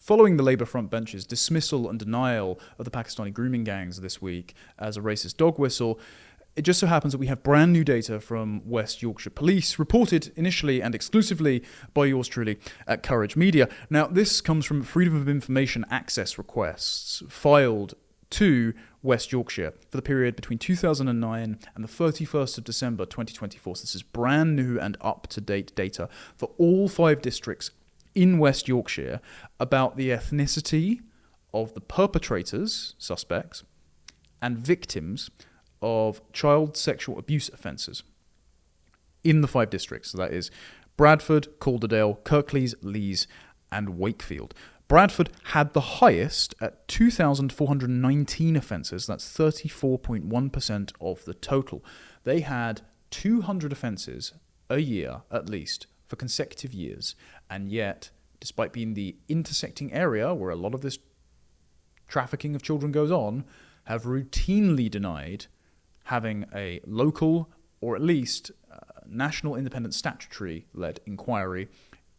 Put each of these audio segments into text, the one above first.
Following the Labour frontbench's dismissal and denial of the Pakistani grooming gangs this week as a racist dog whistle, it just so happens that we have brand new data from West Yorkshire Police, reported initially and exclusively by yours truly at Courage Media. Now, this comes from Freedom of Information access requests filed to West Yorkshire for the period between 2009 and the 31st of December 2024. So this is brand new and up-to-date data for all 5 districts in West Yorkshire about the ethnicity of the perpetrators, suspects, and victims of child sexual abuse offences in the 5 districts. So that is Bradford, Calderdale, Kirklees, Lees, and Wakefield. Bradford had the highest at 2,419 offences. That's 34.1% of the total. They had 200 offences a year, at least, for consecutive years. And yet, despite being the intersecting area where a lot of this trafficking of children goes on, have routinely denied having a local or at least national independent statutory-led inquiry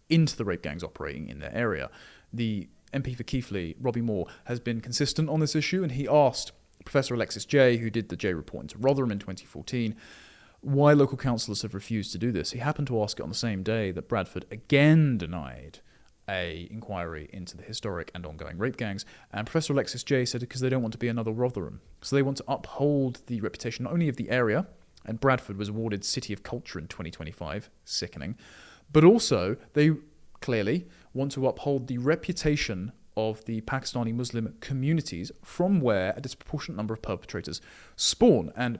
into the rape gangs operating in their area. The MP for Keighley, Robbie Moore, has been consistent on this issue, and he asked Professor Alexis Jay, who did the Jay report into Rotherham in 2014, why local councillors have refused to do this. He happened to ask it on the same day that Bradford again denied a inquiry into the historic and ongoing rape gangs, and Professor Alexis Jay said because they don't want to be another Rotherham. So they want to uphold the reputation not only of the area, and Bradford was awarded City of Culture in 2025, sickening, but also they clearly want to uphold the reputation of the Pakistani Muslim communities from where a disproportionate number of perpetrators spawn. And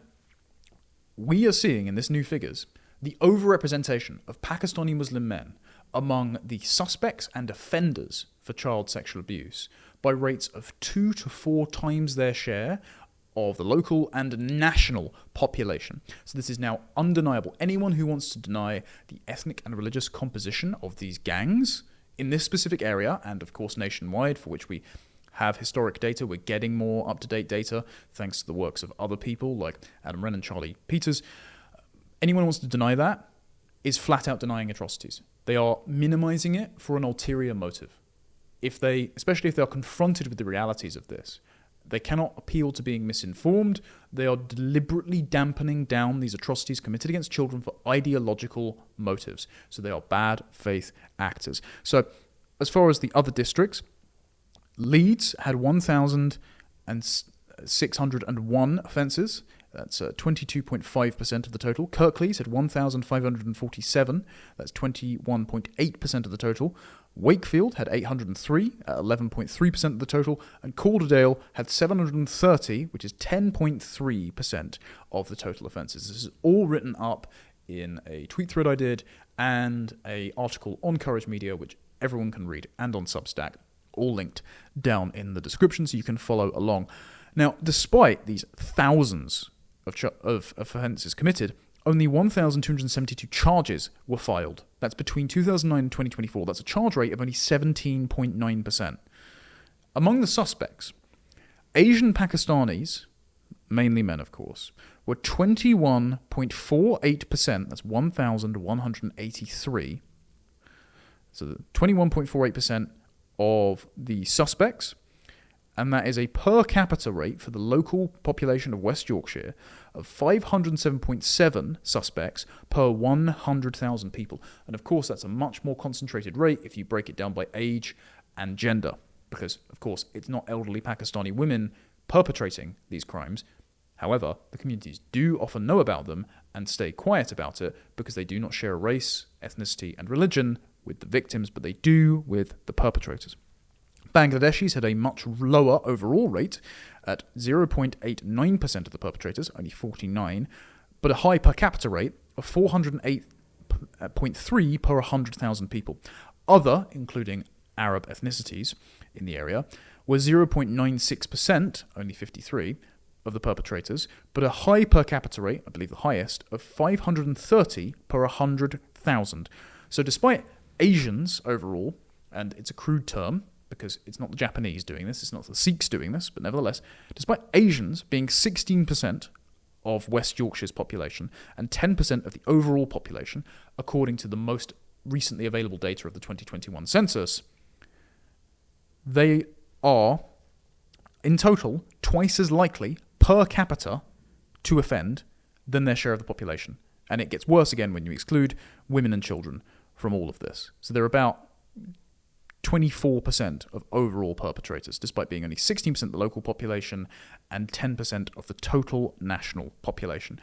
we are seeing in this new figures the overrepresentation of Pakistani Muslim men among the suspects and offenders for child sexual abuse by rates of 2 to 4 times their share of the local and national population. So this is now undeniable. Anyone who wants to deny the ethnic and religious composition of these gangs in this specific area, and of course nationwide, for which we have historic data, we're getting more up-to-date data thanks to the works of other people like Adam Wren and Charlie Peters. Anyone who wants to deny that is flat out denying atrocities. They are minimizing it for an ulterior motive. Especially if they are confronted with the realities of this, they cannot appeal to being misinformed. They are deliberately dampening down these atrocities committed against children for ideological motives. So they are bad faith actors. So as far as the other districts, Leeds had 1,601 offences. That's 22.5% of the total. Kirklees had 1,547. That's 21.8% of the total. Wakefield had 803, 11.3% of the total. And Calderdale had 730, which is 10.3% of the total offences. This is all written up in a tweet thread I did and an article on Courage Media, which everyone can read, and on Substack, all linked down in the description so you can follow along. Now, despite these thousands of offences committed, only 1,272 charges were filed. That's between 2009 and 2024. That's a charge rate of only 17.9%. Among the suspects, Asian Pakistanis, mainly men of course, were 21.48%. That's 1,183. So 21.48% of the suspects, and that is a per capita rate for the local population of West Yorkshire of 507.7 suspects per 100,000 people. And of course, that's a much more concentrated rate if you break it down by age and gender, because, of course, it's not elderly Pakistani women perpetrating these crimes. However, the communities do often know about them and stay quiet about it because they do not share a race, ethnicity, and religion with the victims, but they do with the perpetrators. Bangladeshis had a much lower overall rate at 0.89% of the perpetrators, only 49, but a high per capita rate of 408.3 per 100,000 people. Other, including Arab ethnicities in the area, were 0.96%, only 53, of the perpetrators, but a high per capita rate, I believe the highest, of 530 per 100,000. So despite Asians overall, and it's a crude term, because it's not the Japanese doing this, it's not the Sikhs doing this, but nevertheless, despite Asians being 16% of West Yorkshire's population and 10% of the overall population, according to the most recently available data of the 2021 census, they are, in total, twice as likely per capita to offend than their share of the population. And it gets worse again when you exclude women and children from all of this. So they're about 24% of overall perpetrators, despite being only 16% of the local population and 10% of the total national population.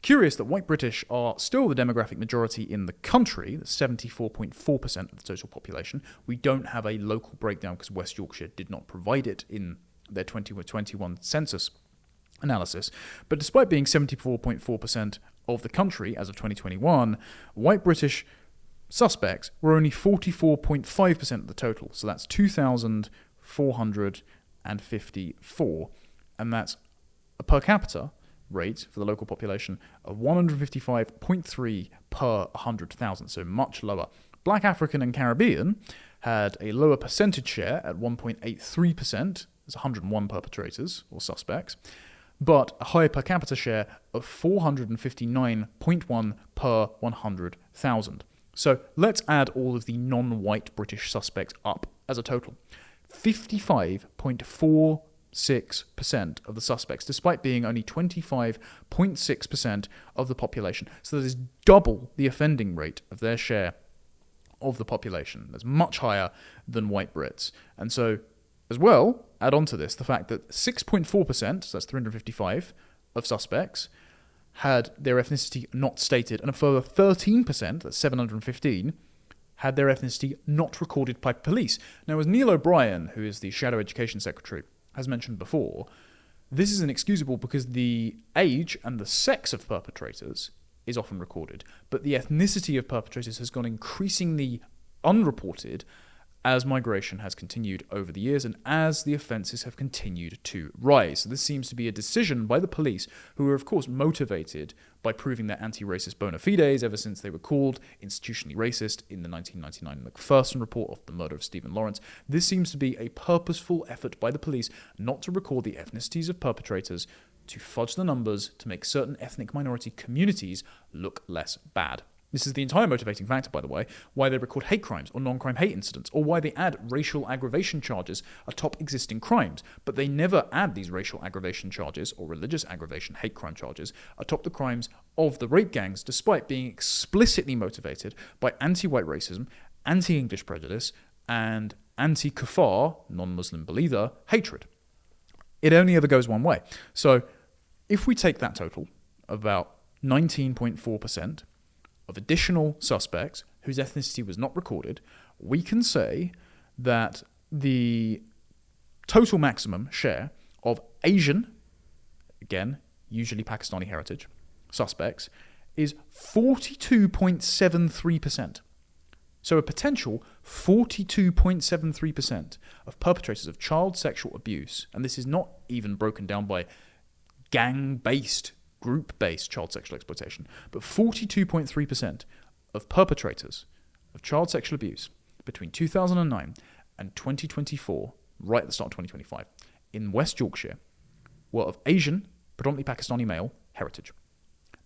Curious that white British are still the demographic majority in the country, that's 74.4% of the total population. We don't have a local breakdown because West Yorkshire did not provide it in their 2021 census analysis. But despite being 74.4% of the country as of 2021, white British suspects were only 44.5% of the total. So that's 2,454. And that's a per capita rate for the local population of 155.3 per 100,000, so much lower. Black, African and Caribbean had a lower percentage share at 1.83%, there's 101 perpetrators or suspects, but a higher per capita share of 459.1 per 100,000. So let's add all of the non-white British suspects up as a total. 55.46% of the suspects, despite being only 25.6% of the population. So that is double the offending rate of their share of the population. That's much higher than white Brits. And so, as well, add on to this the fact that 6.4%, so that's 355, of suspects had their ethnicity not stated, and a further 13%, that's 715, had their ethnicity not recorded by police. Now, as Neil O'Brien, who is the Shadow Education Secretary, has mentioned before, this is inexcusable because the age and the sex of perpetrators is often recorded, but the ethnicity of perpetrators has gone increasingly unreported as migration has continued over the years and as the offences have continued to rise. So this seemes to be a decision by the police, who are of course motivated by proving their anti-racist bona fides ever since they were called institutionally racist in the 1999 Macpherson report of the murder of Stephen Lawrence. This seems to be a purposeful effort by the police not to record the ethnicities of perpetrators, to fudge the numbers, to make certain ethnic minority communities look less bad. This is the entire motivating factor, by the way, why they record hate crimes or non-crime hate incidents, or why they add racial aggravation charges atop existing crimes. But they never add these racial aggravation charges or religious aggravation hate crime charges atop the crimes of the rape gangs, despite being explicitly motivated by anti-white racism, anti-English prejudice, and anti-kuffar, non-Muslim believer, hatred. It only ever goes one way. So if we take that total, about 19.4%, of additional suspects whose ethnicity was not recorded, we can say that the total maximum share of Asian, again, usually Pakistani heritage, suspects is 42.73%. So a potential 42.73% of perpetrators of child sexual abuse, and this is not even broken down by gang-based, group-based child sexual exploitation, but 42.3% of perpetrators of child sexual abuse between 2009 and 2024, right at the start of 2025, in West Yorkshire, were of Asian, predominantly Pakistani male, heritage.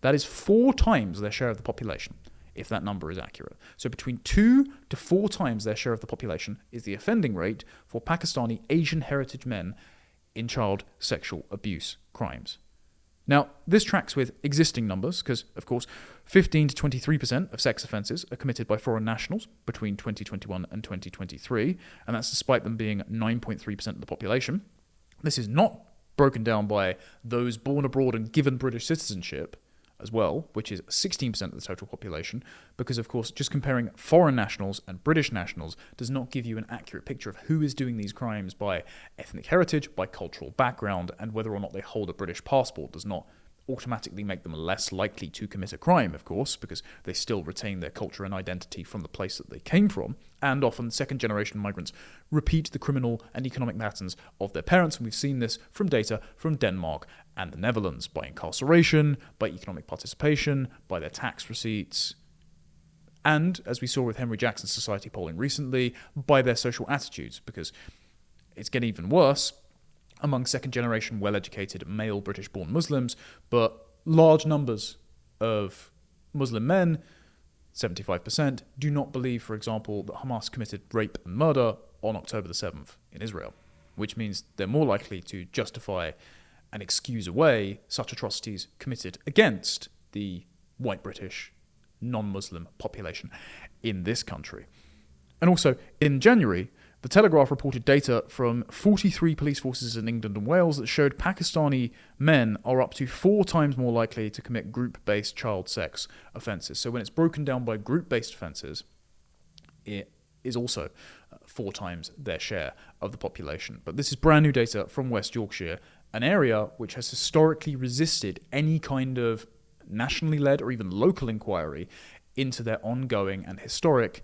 That is 4 times their share of the population, if that number is accurate. So between 2 to 4 times their share of the population is the offending rate for Pakistani Asian heritage men in child sexual abuse crimes. Now, this tracks with existing numbers because, of course, 15 to 23% of sex offences are committed by foreign nationals between 2021 and 2023, and that's despite them being 9.3% of the population. This is not broken down by those born abroad and given British citizenship as well, which is 16% of the total population, because, of course, just comparing foreign nationals and British nationals does not give you an accurate picture of who is doing these crimes by ethnic heritage, by cultural background, and whether or not they hold a British passport does not automatically make them less likely to commit a crime, of course, because they still retain their culture and identity from the place that they came from, and often second-generation migrants repeat the criminal and economic patterns of their parents, and we've seen this from data from Denmark and the Netherlands, by incarceration, by economic participation, by their tax receipts, and, as we saw with Henry Jackson's society polling recently, by their social attitudes, because it's getting even worse among second-generation, well-educated, male British-born Muslims, but large numbers of Muslim men, 75%, do not believe, for example, that Hamas committed rape and murder on October the 7th in Israel, which means they're more likely to justify and excuse away such atrocities committed against the white British non-Muslim population in this country. And also, in January, the Telegraph reported data from 43 police forces in England and Wales that showed Pakistani men are up to 4 times more likely to commit group-based child sex offences. So when it's broken down by group-based offences, it is also 4 times their share of the population. But this is brand new data from West Yorkshire, an area which has historically resisted any kind of nationally led or even local inquiry into their ongoing and historic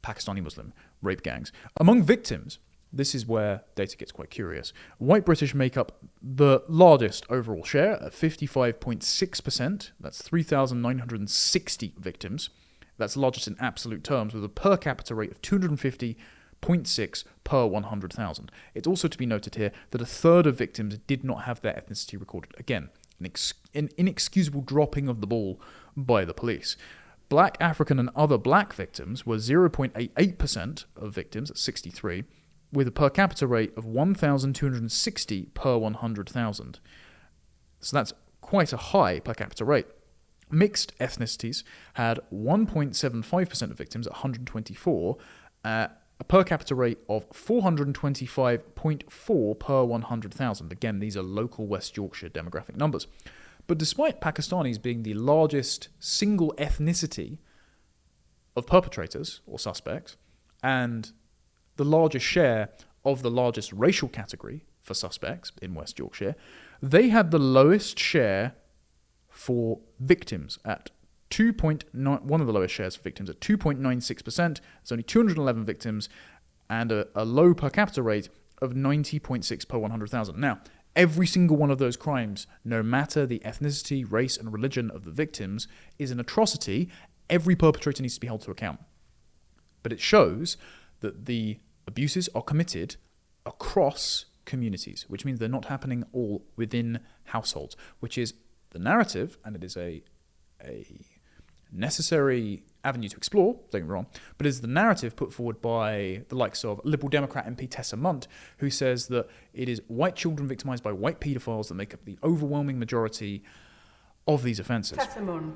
Pakistani Muslim rape gangs. Among victims, this is where data gets quite curious. White British make up the largest overall share at 55.6%. That's 3,960 victims. That's the largest in absolute terms, with a per capita rate of 250.6 per 100,000. It's also to be noted here that a third of victims did not have their ethnicity recorded. Again, an inexcusable dropping of the ball by the police. Black, African and other black victims were 0.88% of victims at 63, with a per capita rate of 1,260 per 100,000. So that's quite a high per capita rate. Mixed ethnicities had 1.75% of victims at 124, a per capita rate of 425.4 per 100,000. Again, these are local West Yorkshire demographic numbers. But despite Pakistanis being the largest single ethnicity of perpetrators or suspects, and the largest share of the largest racial category for suspects in West Yorkshire, they had the lowest share for victims at 2.9, one of the lowest shares for victims at 2.96%. There's only 211 victims and a low per capita rate of 90.6 per 100,000. Now, every single one of those crimes, no matter the ethnicity, race, and religion of the victims, is an atrocity. Every perpetrator needs to be held to account. But it shows that the abuses are committed across communities, which means they're not happening all within households, which is the narrative, and it is a necessary avenue to explore, don't get me wrong, but is the narrative put forward by the likes of Liberal Democrat MP Tessa Munt, who says that it is white children victimised by white paedophiles that make up the overwhelming majority of these offences. Tessa Munt.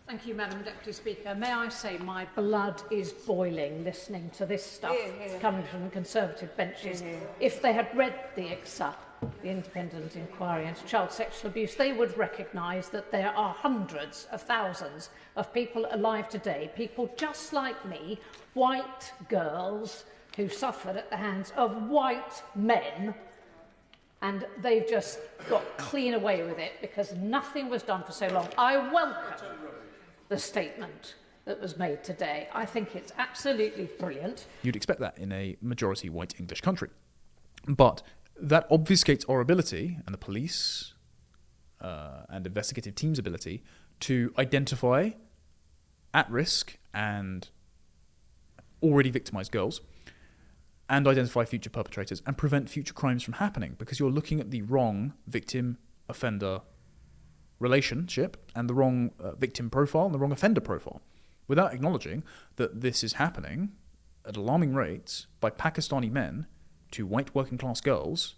Thank you, Madam Deputy Speaker. May I say my blood is boiling listening to this stuff coming from the Conservative benches. If they had read the ICSA, the Independent Inquiry into Child Sexual Abuse, they would recognise that there are hundreds of thousands of people alive today, people just like me, white girls who suffered at the hands of white men, and they've just got clean away with it because nothing was done for so long. I welcome the statement that was made today. I think it's absolutely brilliant. You'd expect that in a majority white English country. But that obfuscates our ability, and the police and investigative teams' ability, to identify at-risk and already victimised girls and identify future perpetrators and prevent future crimes from happening, because you're looking at the wrong victim-offender relationship and the wrong victim profile and the wrong offender profile, without acknowledging that this is happening at alarming rates by Pakistani men to white working class girls.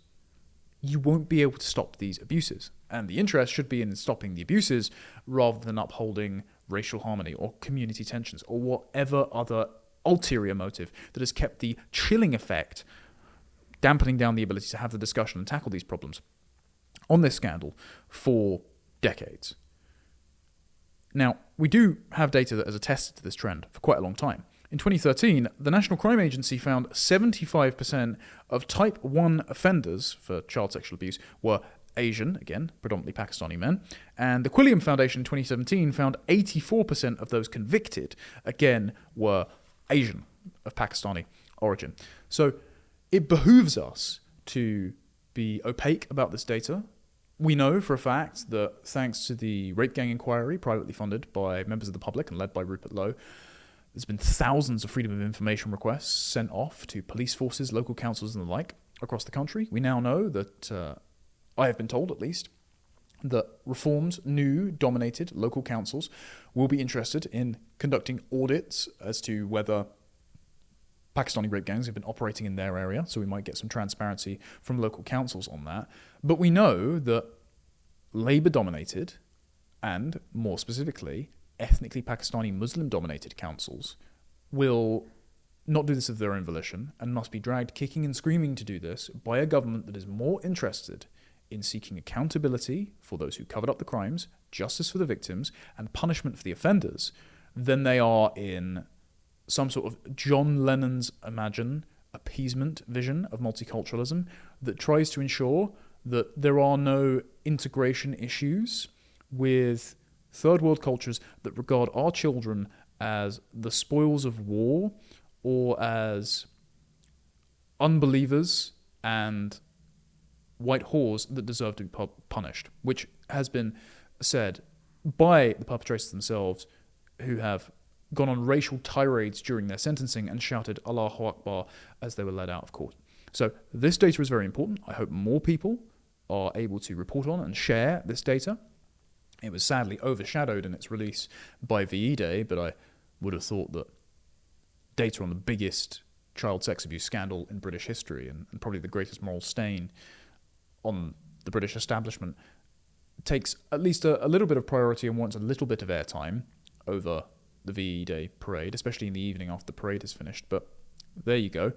You won't be able to stop these abuses. And the interest should be in stopping the abuses rather than upholding racial harmony or community tensions or whatever other ulterior motive that has kept the chilling effect, dampening down the ability to have the discussion and tackle these problems on this scandal for decades. Now, we do have data that has attested to this trend for quite a long time. In 2013, the National Crime Agency found 75% of Type 1 offenders for child sexual abuse were Asian, again, predominantly Pakistani men, and the Quilliam Foundation in 2017 found 84% of those convicted, again, were Asian, of Pakistani origin. So it behooves us to be opaque about this data. We know for a fact that thanks to the rape gang inquiry, privately funded by members of the public and led by Rupert Lowe, there's been thousands of freedom of information requests sent off to police forces, local councils and the like across the country. We now know that, I have been told at least, that reformed, new, dominated local councils will be interested in conducting audits as to whether Pakistani rape gangs have been operating in their area, so we might get some transparency from local councils on that. But we know that Labour-dominated, and more specifically, ethnically Pakistani Muslim-dominated councils will not do this of their own volition and must be dragged kicking and screaming to do this by a government that is more interested in seeking accountability for those who covered up the crimes, justice for the victims, and punishment for the offenders than they are in some sort of John Lennon's Imagine appeasement vision of multiculturalism that tries to ensure that there are no integration issues with third world cultures that regard our children as the spoils of war or as unbelievers and white whores that deserve to be punished, which has been said by the perpetrators themselves, who have gone on racial tirades during their sentencing and shouted Allahu Akbar as they were led out of court. So this data is very important. I hope more people are able to report on and share this data. It was sadly overshadowed in its release by VE Day, but I would have thought that data on the biggest child sex abuse scandal in British history and probably the greatest moral stain on the British establishment takes at least a little bit of priority and wants a little bit of airtime over the VE Day parade, especially in the evening after the parade is finished. But there you go.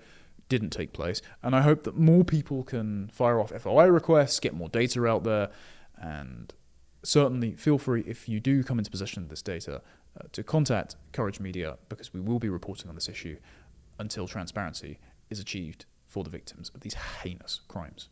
Didn't take place. And I hope that more people can fire off FOI requests, get more data out there, and certainly feel free, if you do come into possession of this data, to contact Courage Media, because we will be reporting on this issue until transparency is achieved for the victims of these heinous crimes.